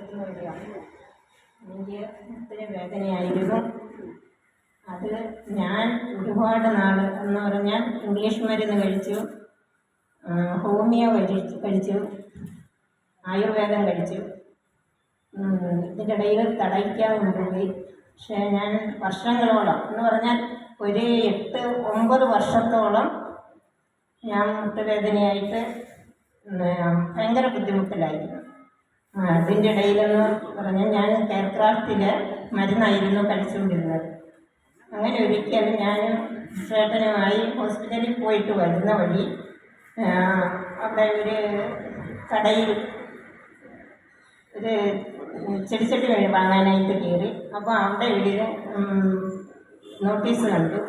വീട്ടിൽ വരിക. എനിക്ക് ഒത്തിരി വേദനയായിരുന്നു. അത് ഞാൻ ഒരുപാട് നാൾ എന്ന് പറഞ്ഞാൽ ഇംഗ്ലീഷ് മരുന്ന് കഴിച്ചു, ഹോമിയോ കഴിച്ചു, ആയുർവേദം കഴിച്ചു. ഇതിൻ്റെ ഇടയിൽ തടയിക്കാൻ കൊണ്ടുപോയി. പക്ഷേ ഞാൻ വർഷങ്ങളോളം എന്ന് പറഞ്ഞാൽ ഒരു 8-9 വർഷത്തോളം ഞാൻ മുട്ടുവേദനയായിട്ട് ഭയങ്കര ബുദ്ധിമുട്ടിലായിരുന്നു. അതിൻ്റെ ഇടയിലെന്ന് പറഞ്ഞാൽ ഞാൻ കെയർക്രാഫ്റ്റിലെ മരുന്നായിരുന്നു കഴിച്ചുകൊണ്ടിരുന്നത്. അങ്ങനെ ഒരിക്കൽ ഞാൻ ചേട്ടനുമായി ഹോസ്പിറ്റലിൽ പോയിട്ട് വരുന്ന വഴി അവിടെ ഒരു കടയിൽ ഒരു ചെടിച്ചട്ടി വാങ്ങാനായിട്ട് കയറി. അപ്പോൾ അവിടെ ഒരു നോട്ടീസ് കണ്ടു.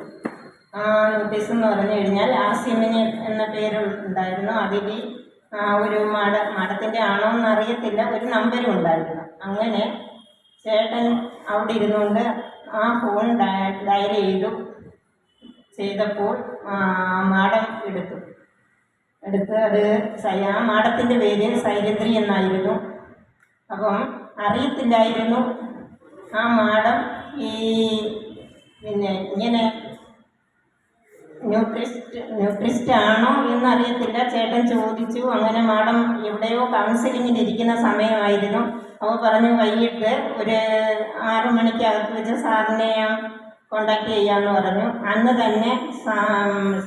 ആ നോട്ടീസ് എന്ന് പറഞ്ഞു കഴിഞ്ഞാൽ ആസിമിന് എന്ന പേര് ഉണ്ടായിരുന്നു. അതിൽ ഒരു മഠത്തിൻ്റെ ആണോ എന്നറിയത്തില്ല, ഒരു നമ്പരും ഉണ്ടായിരുന്നു. അങ്ങനെ ചേട്ടൻ അവിടെ ഇരുന്നുകൊണ്ട് ആ ഫോൺ ഡയൽ ചെയ്തപ്പോൾ മാഡം എടുത്ത് അത് ആ മാഡത്തിൻ്റെ പേര് സൈലന്ത്രി എന്നായിരുന്നു. അപ്പം അറിയത്തില്ലായിരുന്നു ആ മാഡം പിന്നെ ഇങ്ങനെ ന്യൂട്രിസ്റ്റ് ആണോ എന്നറിയത്തില്ല. ചേട്ടൻ ചോദിച്ചു. അങ്ങനെ മാഡം എവിടെയോ കൗൺസിലിങ്ങിൽ ഇരിക്കുന്ന സമയമായിരുന്നു. അപ്പോൾ പറഞ്ഞു വൈകിട്ട് ഒരു 6 മണിക്കകത്ത് വെച്ച് സാറിനെ കോണ്ടാക്ട് ചെയ്യാമെന്ന് പറഞ്ഞു. അന്ന് തന്നെ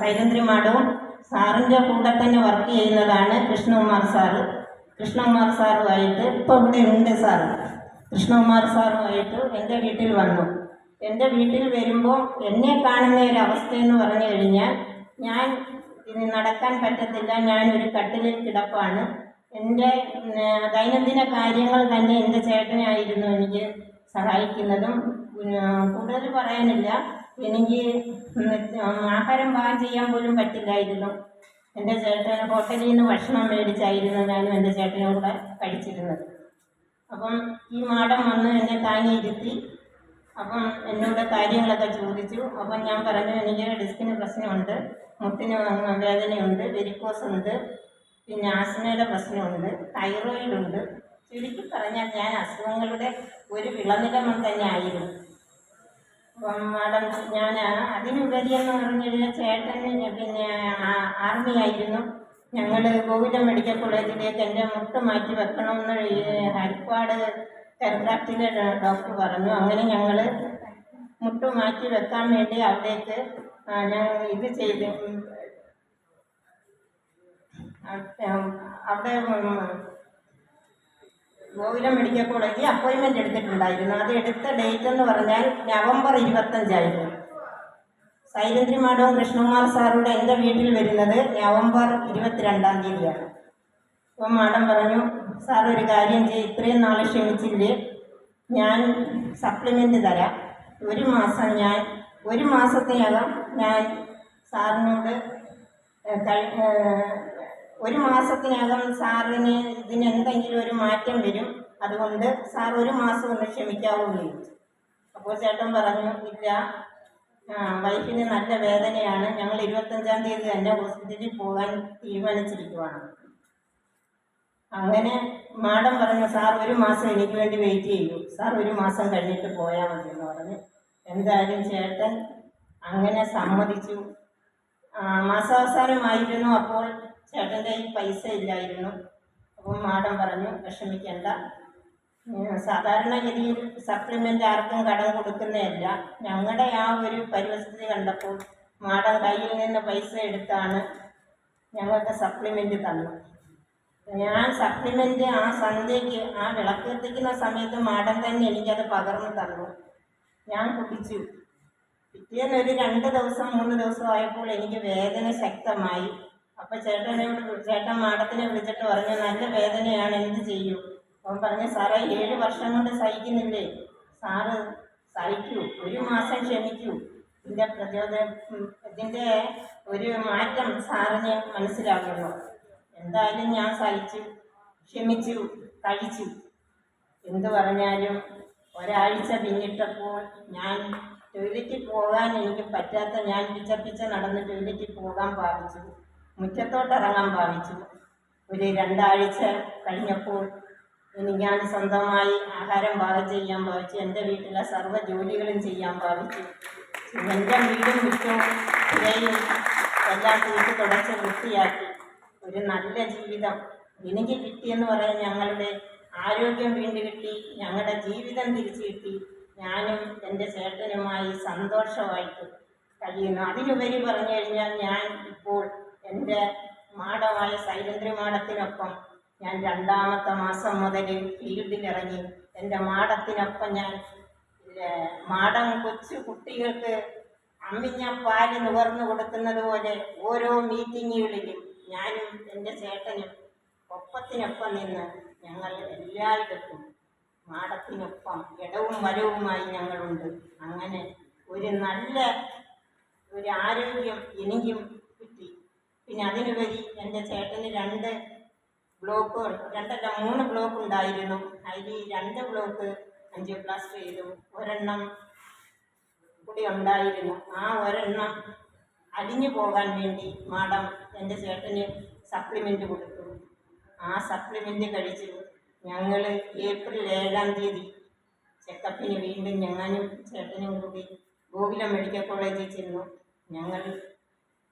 സൈലന്ത്രി മാഡവും സാറിൻ്റെ കൂടെ തന്നെ വർക്ക് ചെയ്യുന്നതാണ് കൃഷ്ണകുമാർ സാറുമായിട്ട് ഇപ്പോൾ ഇവിടെ ഉണ്ട്. കൃഷ്ണകുമാർ സാറുമായിട്ട് എൻ്റെ വീട്ടിൽ വന്നു. എൻ്റെ വീട്ടിൽ വരുമ്പോൾ എന്നെ കാണുന്ന ഒരു അവസ്ഥയെന്ന് പറഞ്ഞു കഴിഞ്ഞാൽ ഞാൻ ഇനി നടക്കാൻ പറ്റത്തില്ല, ഞാനൊരു കട്ടിലിൽ കിടപ്പാണ്. എൻ്റെ ദൈനംദിന കാര്യങ്ങൾ തന്നെ എൻ്റെ ചേട്ടനായിരുന്നു എനിക്ക് സഹായിക്കുന്നതും. കൂടുതൽ പറയാനില്ല, എനിക്ക് ആഹാരം പാകം ചെയ്യാൻ പോലും പറ്റില്ലായിരുന്നു. എൻ്റെ ചേട്ടന് ഹോട്ടലിൽ നിന്ന് ഭക്ഷണം മേടിച്ചായിരുന്നു ഞാനും എൻ്റെ ചേട്ടനും കൂടെ കഴിച്ചിരുന്നത്. അപ്പം ഈ മാഡം വന്ന് എന്നെ താങ്ങിയിരുത്തി. അപ്പം എന്നോട് കാര്യങ്ങളൊക്കെ ചോദിച്ചു. അപ്പം ഞാൻ പറഞ്ഞു എനിക്ക് ഡിസ്കിന് പ്രശ്നമുണ്ട്, മുട്ടിന് വേദനയുണ്ട്, വെരിക്കോസ് ഉണ്ട്, പിന്നെ ആസ്മയുടെ പ്രശ്നമുണ്ട്, തൈറോയിഡുണ്ട്. ചുരുക്കി പറഞ്ഞാൽ ഞാൻ അസുഖങ്ങളുടെ ഒരു വിളനിലമം തന്നെ ആയിരുന്നു. അപ്പം മാഡം ഞാൻ അതിനുപരിയെന്ന് പറഞ്ഞു കഴിഞ്ഞാൽ ചേട്ടന് പിന്നെ ആർമി ആയിരുന്നു. ഞങ്ങൾ ഗോകുലം മെഡിക്കൽ കോളേജിലേക്ക് എൻ്റെ മുട്ട് മാറ്റി വെക്കണമെന്ന് ഹരിപ്പാട് കെയർക്രാഫ്റ്റിലെ ഡോക്ടർ പറഞ്ഞു. അങ്ങനെ ഞങ്ങൾ മുട്ട് മാറ്റി വെക്കാൻ വേണ്ടി അവിടേക്ക് ഞങ്ങൾ ഇത് ചെയ്ത് അവിടെ ഗോകുലം മെഡിക്കൽ കോളേജിൽ അപ്പോയിൻമെൻ്റ് എടുത്തിട്ടുണ്ടായിരുന്നു. അത് എടുത്ത ഡേറ്റ് എന്ന് പറഞ്ഞാൽ നവംബർ 25 സൈലന്ത്രി മാഡവും കൃഷ്ണകുമാർ സാറൂടെ എൻ്റെ വീട്ടിൽ വരുന്നത് നവംബർ 22 അപ്പം മാഡം പറഞ്ഞു, സാർ ഒരു കാര്യം ചെയ്യും, ഇത്രയും നാൾ ക്ഷമിച്ചില്ലേ, ഞാൻ സപ്ലിമെൻ്റ് തരാം. ഒരു മാസത്തിനകം ഞാൻ സാറിനോട് ഒരു മാസത്തിനകം സാറിന് ഇതിനെന്തെങ്കിലും ഒരു മാറ്റം വരും, അതുകൊണ്ട് സാർ ഒരു മാസം ഒന്ന് ക്ഷമിക്കാവുമെന്ന് ചോദിച്ചു. അപ്പോൾ ചേട്ടൻ പറഞ്ഞു, ഇല്ല, വൈഫിന് നല്ല വേദനയാണ്, ഞങ്ങൾ 25-ാം തീയതി തന്നെ ഹോസ്പിറ്റലിൽ പോകാൻ തീരുമാനിച്ചിരിക്കുവാണ്. അങ്ങനെ മാഡം പറഞ്ഞു, സാർ ഒരു മാസം എനിക്ക് വേണ്ടി വെയിറ്റ് ചെയ്യൂ, സാർ ഒരു മാസം കഴിഞ്ഞിട്ട് പോയാൽ മതി എന്ന് പറഞ്ഞു. എന്തായാലും ചേട്ടൻ അങ്ങനെ സമ്മതിച്ചു. മാസാവസാനമായിരുന്നു. അപ്പോൾ ചേട്ടൻ്റെ ഈ പൈസ ഇല്ലായിരുന്നു. അപ്പം മാഡം പറഞ്ഞു, വിഷമിക്കേണ്ട, സാധാരണഗതിയിൽ സപ്ലിമെൻ്റ് ആർക്കും കടം കൊടുക്കുന്നതല്ല. ഞങ്ങളുടെ ആ ഒരു പരിസ്ഥിതി കണ്ടപ്പോൾ മാഡം കയ്യിൽ നിന്ന് പൈസ എടുത്താണ് ഞങ്ങൾക്ക് സപ്ലിമെൻ്റ് തന്നു. ഞാൻ സപ്ലിമെൻ്റ് ആ സന്ധ്യയ്ക്ക് ആ വിളക്ക് എത്തിക്കുന്ന സമയത്ത് മാഡം തന്നെ എനിക്കത് പകർന്നു തന്നു. ഞാൻ കുടിച്ചു. പിറ്റേന്ന് ഒരു 2 ദിവസം 3 ദിവസം ആയപ്പോൾ എനിക്ക് വേദന ശക്തമായി. അപ്പോൾ ചേട്ടൻ മാഡത്തിനെ വിളിച്ചിട്ട് പറഞ്ഞു, നല്ല വേദനയാണ്, എന്ത് ചെയ്യൂ? അവൻ പറഞ്ഞു, സാറേ 7 വർഷം കൊണ്ട് സഹിക്കുന്നില്ലേ, സാറ് സഹിക്കൂ, ഒരു മാസം ക്ഷമിക്കൂ, ഇതിൻ്റെ ഒരു മാറ്റം സാറിന് മനസ്സിലാകുന്നു. എന്തായാലും ഞാൻ സഹിച്ചു, ക്ഷമിച്ചു, കഴിച്ചു. എന്തു പറഞ്ഞാലും ഒരാഴ്ച പിന്നിട്ടപ്പോൾ ഞാൻ ടോയ്ലറ്റിൽ പോകാൻ എനിക്ക് പറ്റാത്ത ഞാൻ പിച്ച നടന്ന് ടോയ്ലറ്റിൽ പോകാൻ ഭാവിച്ചു, മുറ്റത്തോട്ടിറങ്ങാൻ ഭാവിച്ചു. ഒരു 2 ആഴ്ച കഴിഞ്ഞപ്പോൾ ഇനി ഞാൻ സ്വന്തമായി ആഹാരം പാകം ചെയ്യാൻ ഭാവിച്ചു. എൻ്റെ വീട്ടിലെ സർവ്വ ജോലികളും ചെയ്യാൻ ഭാവിച്ചു. എൻ്റെ വീടും മുറ്റവും ഇരയും എല്ലാം തൂത്ത് തുടച്ച് വൃത്തിയാക്കി ഒരു നല്ല ജീവിതം എനിക്ക് കിട്ടിയെന്ന് പറയാൻ ഞങ്ങളുടെ ആരോഗ്യം വീണ്ടും കിട്ടി, ഞങ്ങളുടെ ജീവിതം തിരിച്ചു കിട്ടി. ഞാനും എൻ്റെ ചേട്ടനുമായി സന്തോഷമായിട്ട് കഴിയുന്നു. അതിനുപരി പറഞ്ഞു കഴിഞ്ഞാൽ ഞാൻ ഇപ്പോൾ എൻ്റെ മാഡമായ സൈലന്ദ്രി മാഡത്തിനൊപ്പം ഞാൻ 2ാമത്തെ മാസം മുതൽ ഫീൽഡിലിറങ്ങി എൻ്റെ മാഡത്തിനൊപ്പം ഞാൻ മാഡം കൊച്ചു കുട്ടികൾക്ക് അമ്മിഞ്ഞ പാല് നുകർന്നു കൊടുക്കുന്നത് പോലെ ഓരോ മീറ്റിങ്ങുകളിലും ഞാനും എൻ്റെ ചേട്ടനും ഒപ്പത്തിനൊപ്പം നിന്ന് ഞങ്ങൾ എല്ലായിടത്തും മാഡത്തിനൊപ്പം ഇടവും വലവുമായി ഞങ്ങളുണ്ട്. അങ്ങനെ ഒരു നല്ല ഒരു ആരോഗ്യം എനിക്കും കിട്ടി. പിന്നെ അതിനുപരി എൻ്റെ ചേട്ടന് 2 ബ്ലോക്കുകൾ 3 ബ്ലോക്ക് ഉണ്ടായിരുന്നു. അതിൽ 2 ബ്ലോക്ക് ആൻജിയോപ്ലാസ്റ്റി ചെയ്തു. ഒരെണ്ണം കൂടി ഉണ്ടായിരുന്നു. ആ ഒരെണ്ണം അലിഞ്ഞു പോകാൻ വേണ്ടി മാഡം എൻ്റെ ചേട്ടന് സപ്ലിമെൻ്റ് കൊടുത്തു. ആ സപ്ലിമെൻ്റ് കഴിച്ചു. ഞങ്ങൾ ഏപ്രിൽ 7-ാം തീയതി ചെക്കപ്പിന് വീണ്ടും ഞാനും ചേട്ടനും കൂടി ഗോകുലം മെഡിക്കൽ കോളേജിൽ ചെന്നു. ഞങ്ങൾ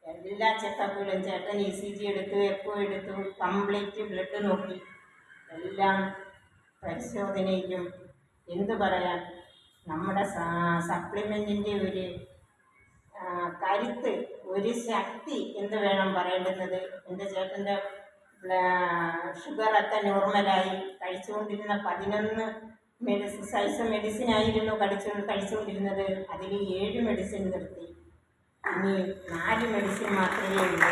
എല്ലാ ചെക്കപ്പുകളും ചേട്ടൻ ECG എടുത്തു, എക്കോ എടുത്തു, കംപ്ലീറ്റ് ബ്ലഡ് നോക്കി. എല്ലാം പരിശോധനയിലും എന്തു പറയാൻ, നമ്മുടെ സപ്ലിമെൻറ്റിൻ്റെ ഒരു കരുത്ത്, ഒരു ശക്തി എന്ത് വേണം പറയേണ്ടുന്നത്. എൻ്റെ ചേട്ടൻ്റെ ഷുഗറൊക്കെ നോർമലായി. കഴിച്ചുകൊണ്ടിരുന്ന 11 സൈസ് മെഡിസിനായിരുന്നു കഴിച്ചുകൊണ്ടിരുന്നത്. അതിൽ 7 മെഡിസിൻ നിർത്തി. ഇനി 4 മെഡിസിൻ മാത്രമേ ഉള്ളൂ.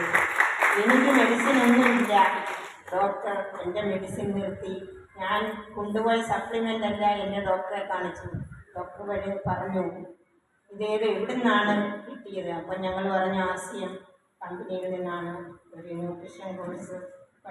എനിക്ക് മെഡിസിൻ ഒന്നുമില്ല. ഡോക്ടർ എൻ്റെ മെഡിസിൻ നിർത്തി. ഞാൻ കൊണ്ടുപോയ സപ്ലിമെൻ്റ് അല്ല, എൻ്റെ ഡോക്ടറെ കാണിച്ചു. ഡോക്ടർ വഴി പറഞ്ഞു ഇതേത് എവിടെ നിന്നാണ് കിട്ടിയത്. അപ്പം ഞങ്ങൾ പറഞ്ഞു ആസിയം കമ്പനിയിൽ നിന്നാണ് ഒരു ന്യൂട്രീഷൻ കോഴ്സ്